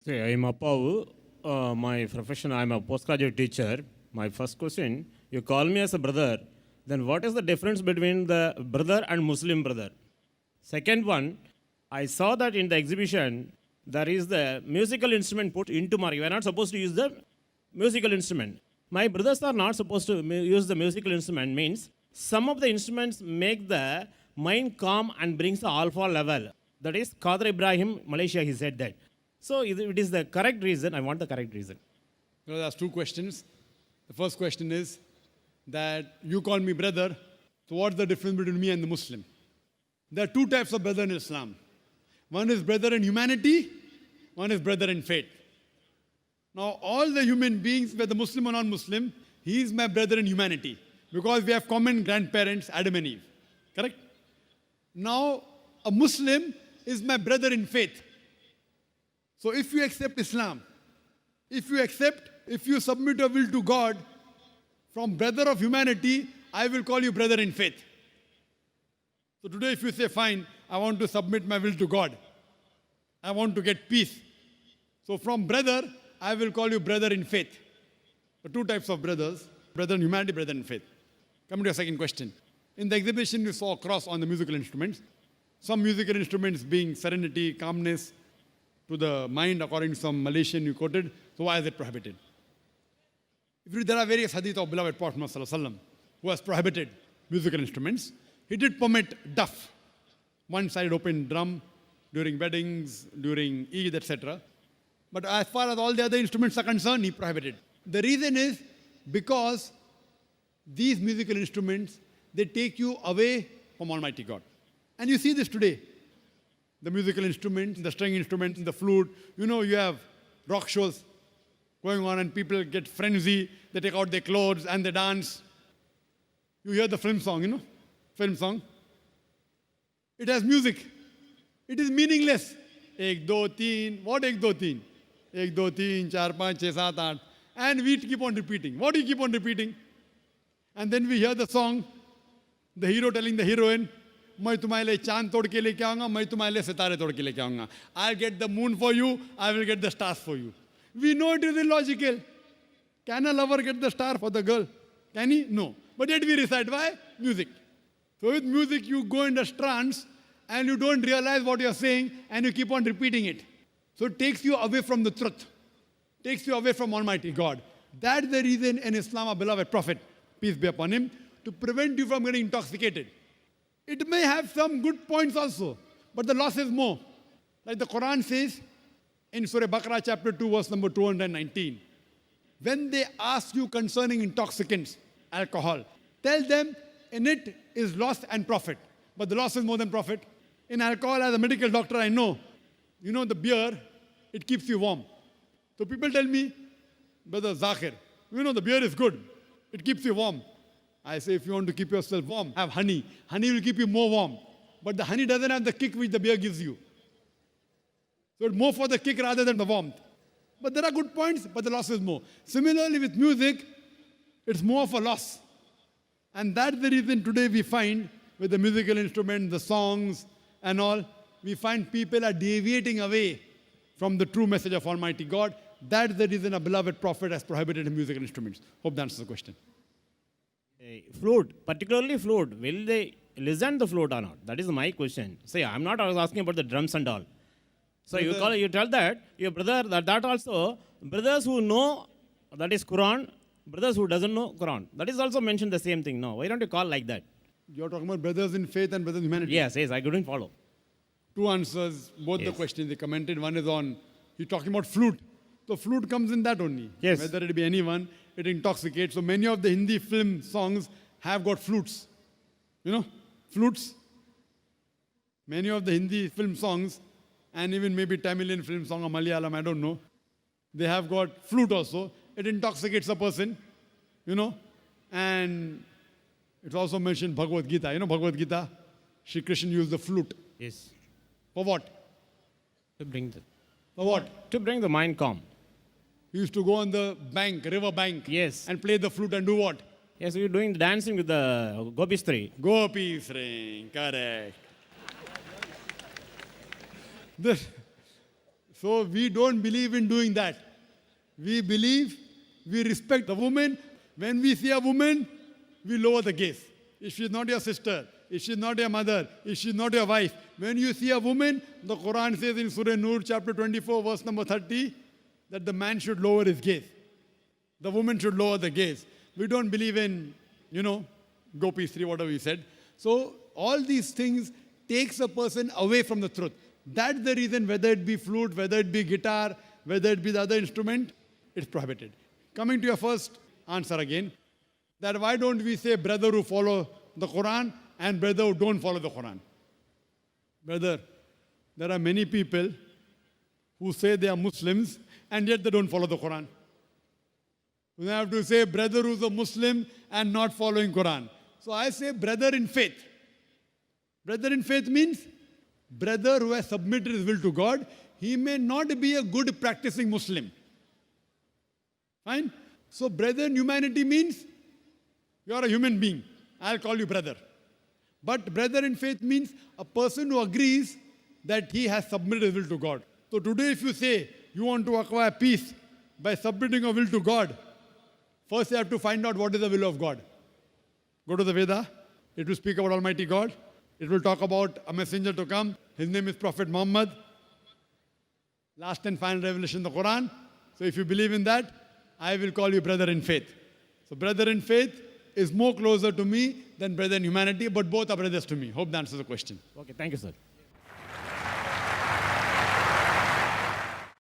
See, I'm Appavu. My profession, I'm a postgraduate teacher. My first question, you call me as a brother, then what is the difference between the brother and Muslim brother? Second one, I saw that in the exhibition, there is the musical instrument put into mark. You are not supposed to use the musical instrument. My brothers are not supposed to use the musical instrument, means some of the instruments make the mind calm and brings the alpha level. That is Qadr Ibrahim, Malaysia, he said that. So if it is the correct reason, I want the correct reason. Well, there's two questions. The first question is that you call me brother, so what's the difference between me and the Muslim? There are two types of brother in Islam. One is brother in humanity, one is brother in faith. Now, all the human beings, whether Muslim or non-Muslim, he is my brother in humanity because we have common grandparents, Adam and Eve. Correct? Now, a Muslim is my brother in faith. So if you accept Islam, if you submit your will to God, from brother of humanity, I will call you brother in faith. So today if you say, fine, I want to submit my will to God, I want to get peace. So from brother, I will call you brother in faith. The two types of brothers, brother in humanity, brother in faith. Coming to your second question. In the exhibition, you saw a cross on the musical instruments. Some musical instruments being serenity, calmness, to the mind, according to some Malaysian you quoted. So why is it prohibited? There are various hadith of beloved Prophet Muhammad who has prohibited musical instruments. He did permit duff, one-sided open drum, during weddings, during Eid, etc. But as far as all the other instruments are concerned, he prohibited. The reason is because these musical instruments, they take you away from Almighty God. And you see this today. The musical instruments, the string instruments, the flute. You know, you have rock shows going on and people get frenzy. They take out their clothes and they dance. You hear the film song, you know, film song. It has music. It is meaningless. Ek, do, teen. What ek, do, teen? Ek, do, teen, char, panch, chhe, saat, aat. And we keep on repeating. What do you keep on repeating? And then we hear the song, the hero telling the heroine, मैं तुम्हारे लिए चांद तोड़ के लेके आऊंगा, मैं तुम्हारे लिए सितारे तोड़ के लेके आऊंगा. I'll get the moon for you, I will get the stars for you. We know it is illogical. Can a lover get the star for the girl? Can he? No. But yet we recite. Why? Music. So with music you go in a trance and you don't realize what you're saying and you keep on repeating it. So it takes you away from the truth. Takes you away from Almighty God. That's the reason in Islam, our beloved Prophet, peace be upon him, to prevent you from getting intoxicated. It may have some good points also, but the loss is more. Like the Quran says in Surah Baqarah chapter 2 verse number 219. When they ask you concerning intoxicants, alcohol, tell them in it is loss and profit. But the loss is more than profit. In alcohol, as a medical doctor, I know, you know the beer, it keeps you warm. So people tell me, Brother Zakir, you know the beer is good. It keeps you warm. I say, if you want to keep yourself warm, have honey. Honey will keep you more warm. But the honey doesn't have the kick which the beer gives you. So it's more for the kick rather than the warmth. But there are good points, but the loss is more. Similarly with music, it's more of a loss. And that's the reason today we find with the musical instrument, the songs and all, we find people are deviating away from the true message of Almighty God. That's the reason a beloved Prophet has prohibited musical instruments. Hope that answers the question. Flute, particularly flute, will they listen the flute or not? That is my question. See, I'm not always asking about the drums and all. So you tell that your brother that also brothers who know that is Quran, brothers who doesn't know Quran. That is also mentioned the same thing. No, why don't you call like that? You're talking about brothers in faith and brothers in humanity. Yes, I couldn't follow. Two answers, both the questions they commented. One is on, you're talking about flute. So flute comes in that only. Yes. Whether it be anyone, it intoxicates. So many of the Hindi film songs have got flutes. You know, flutes. Many of the Hindi film songs, and even maybe Tamilian film song or Malayalam, I don't know, they have got flute also. It intoxicates a person, you know. And it's also mentioned Bhagavad Gita. You know Bhagavad Gita? Shri Krishna used the flute. Yes. For what? To bring the For what? to bring the mind calm. He used to go on the bank, river bank, Yes. and play the flute and do what? Yes, you're doing dancing with the Gopistri. Gopis ring, correct. So we don't believe in doing that. We believe, we respect the woman. When we see a woman, we lower the gaze. If she's not your sister, if she's not your mother, if she's not your wife, when you see a woman, the Quran says in Surah Nur, chapter 24, verse number 30, that the man should lower his gaze. The woman should lower the gaze. We don't believe in, Gopi Sri, whatever you said. So all these things takes a person away from the truth. That's the reason, whether it be flute, whether it be guitar, whether it be the other instrument, it's prohibited. Coming to your first answer again, that why don't we say brother who follow the Quran and brother who don't follow the Quran? Brother, there are many people who say they are Muslims and yet they don't follow the Quran. We have to say brother who's a Muslim and not following Quran. So I say brother in faith. Brother in faith means brother who has submitted his will to God. He may not be a good practicing Muslim. Fine? So brother in humanity means you are a human being. I'll call you brother. But brother in faith means a person who agrees that he has submitted his will to God. So today if you say you want to acquire peace by submitting your will to God, first you have to find out what is the will of God. Go to the Veda. It will speak about Almighty God. It will talk about a messenger to come. His name is Prophet Muhammad. Last and final revelation, the Quran. So if you believe in that, I will call you brother in faith. So brother in faith is more closer to me than brother in humanity, but both are brothers to me. Hope that answers the question. Okay, thank you, sir.